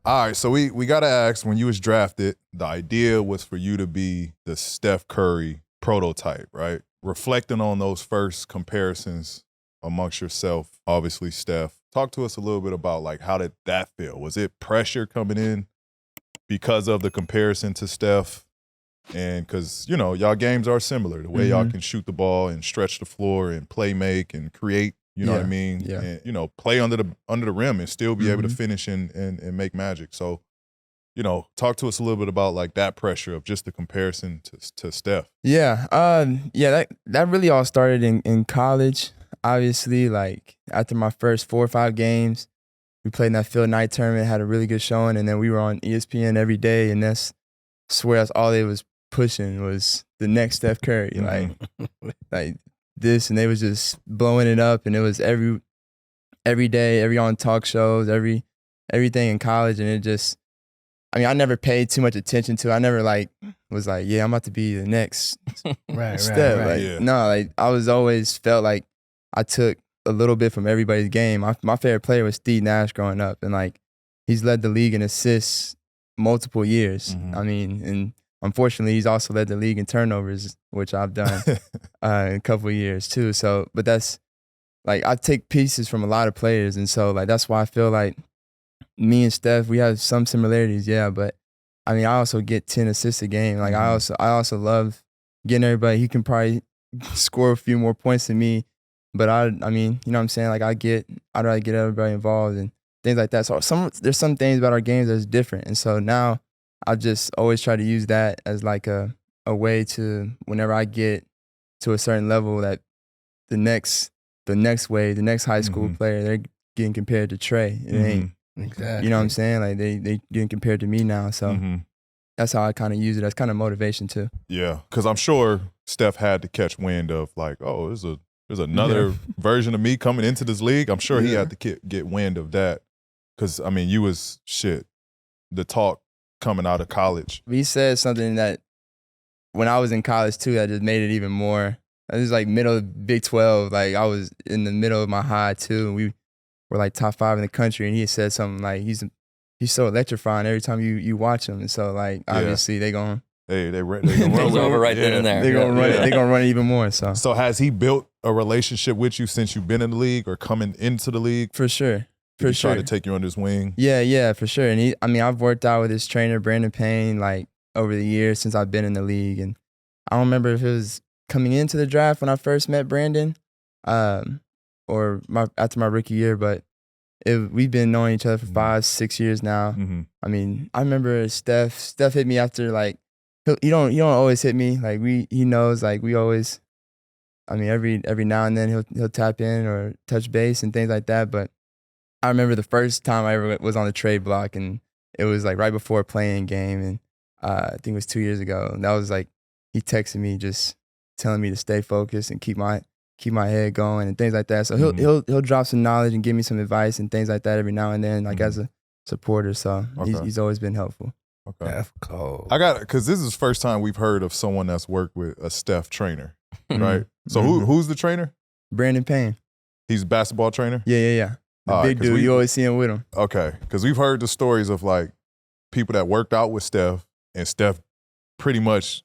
All right, so we got to ask, when you was drafted, the idea was for you to be the Steph Curry prototype, right? Reflecting on those first comparisons amongst yourself, obviously Steph. Talk to us a little bit about, like, how did that feel? Was it pressure coming in because of the comparison to Steph? And because, you know, y'all games are similar. The way y'all can shoot the ball and stretch the floor and play make and create, you know what I mean? Yeah. And, you know, play under the rim and still be able to finish and make magic. So, you know, talk to us a little bit about, like, that pressure of just the comparison to Steph. Yeah. That really all started in college. Obviously, like, after my first 4 or 5 games, we played in that field night tournament, had a really good showing, and then we were on ESPN every day, and I swear that's all they was pushing was the next Steph Curry, like this, and they was just blowing it up, and it was every day, every on talk shows, everything in college, and it just, I mean, I never paid too much attention to it. I never was like, yeah, I'm about to be the next Steph. Like, no, like I was always felt like I took a little bit from everybody's game. My favorite player was Steve Nash growing up, and like he's led the league in assists multiple years. I mean, and unfortunately, he's also led the league in turnovers, which I've done in a couple of years too. So, but that's like I take pieces from a lot of players, and so like that's why I feel like me and Steph, we have some similarities, yeah. But I mean, I also get 10 assists a game. Like I also love getting everybody. He can probably score a few more points than me, but I mean, you know what I'm saying? Like I'd rather get everybody involved and things like that. So there's some things about our games that's different, and so now I just always try to use that as like a way to, whenever I get to a certain level, that the next high school player, they're getting compared to Trae. It ain't exactly. You know what I'm saying? Like they getting compared to me now. So that's how I kind of use it as kind of motivation too. Yeah, because I'm sure Steph had to catch wind of, like, oh, there's another version of me coming into this league. I'm sure he had to get wind of that. Because, I mean, you was, the talk coming out of college. He said something that when I was in college too, that just made it even more. It was like middle of Big 12. Like I was in the middle of my high too. And we were like top 5 in the country. And he said something like, he's so electrifying every time you watch him. And so like, obviously they gonna run over right then and there. They're gonna run it. They're gonna run it even more. So has he built a relationship with you since you've been in the league or coming into the league? For sure. Did he try to take you under his wing? Yeah, for sure. And I've worked out with his trainer, Brandon Payne, like over the years since I've been in the league. And I don't remember if it was coming into the draft when I first met Brandon, or after my rookie year, but we've been knowing each other for 5-6 years now. I mean, I remember Steph hit me after, like, he don't always hit me. Like he knows, like we always, I mean, every now and then he'll tap in or touch base and things like that. But I remember the first time I ever was on the trade block, and it was like right before a playing game, and I think it was 2 years ago. And that was like, he texted me just telling me to stay focused and keep my head going and things like that. So he'll drop some knowledge and give me some advice and things like that every now and then, like as a supporter. So he's always been helpful. Okay, that's cool. Because this is the first time we've heard of someone that's worked with a Steph trainer, right? So who's the trainer? Brandon Payne. He's a basketball trainer? Yeah. The big dude, you always see him with him. Okay, because we've heard the stories of, like, people that worked out with Steph and Steph pretty much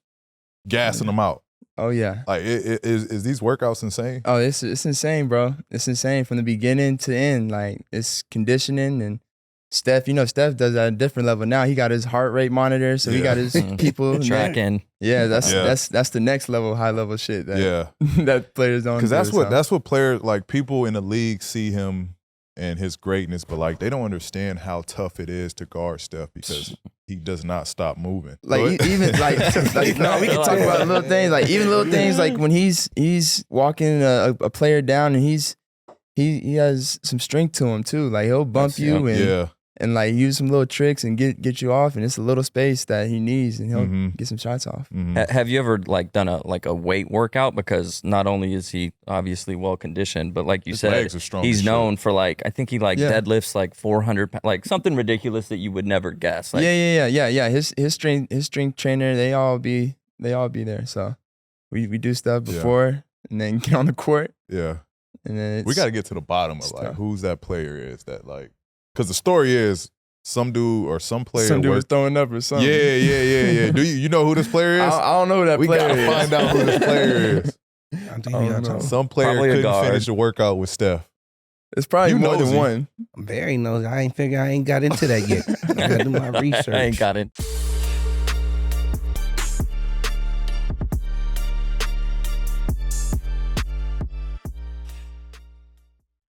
gassing them out. Oh, yeah. Like, is these workouts insane? Oh, it's insane, bro. It's insane from the beginning to end. Like, it's conditioning, and Steph does that at a different level now. He got his heart rate monitor, so he got his people tracking. Yeah, that's the next level, high level shit that that players don't. Because that's what players, like, people in the league see him and his greatness, but like they don't understand how tough it is to guard Steph because he does not stop moving. Like even like no, we can talk about little things, like even little things like when he's walking a player down and he has some strength to him too. Like he'll bump you and like use some little tricks and get you off, and it's a little space that he needs, and he'll get some shots off. Have you ever like done a weight workout? Because not only is he obviously well conditioned, but like you said, he's known for like, I think he deadlifts like 400, like something ridiculous that you would never guess. Like, yeah. His strength trainer, they all be there. So we do stuff before and then get on the court. Yeah, and then we got to get to the bottom of like who that player is that like. Because the story is some dude or some player. Some dude was throwing up or something. Yeah. Do you know who this player is? I don't know who that player is. We gotta find out who this player is. Some player Probably a couldn't guard. finish the workout with Steph. It's probably You more than nosy. one. I'm very nosy. I ain't got into that yet. I gotta do my research. I ain't got it.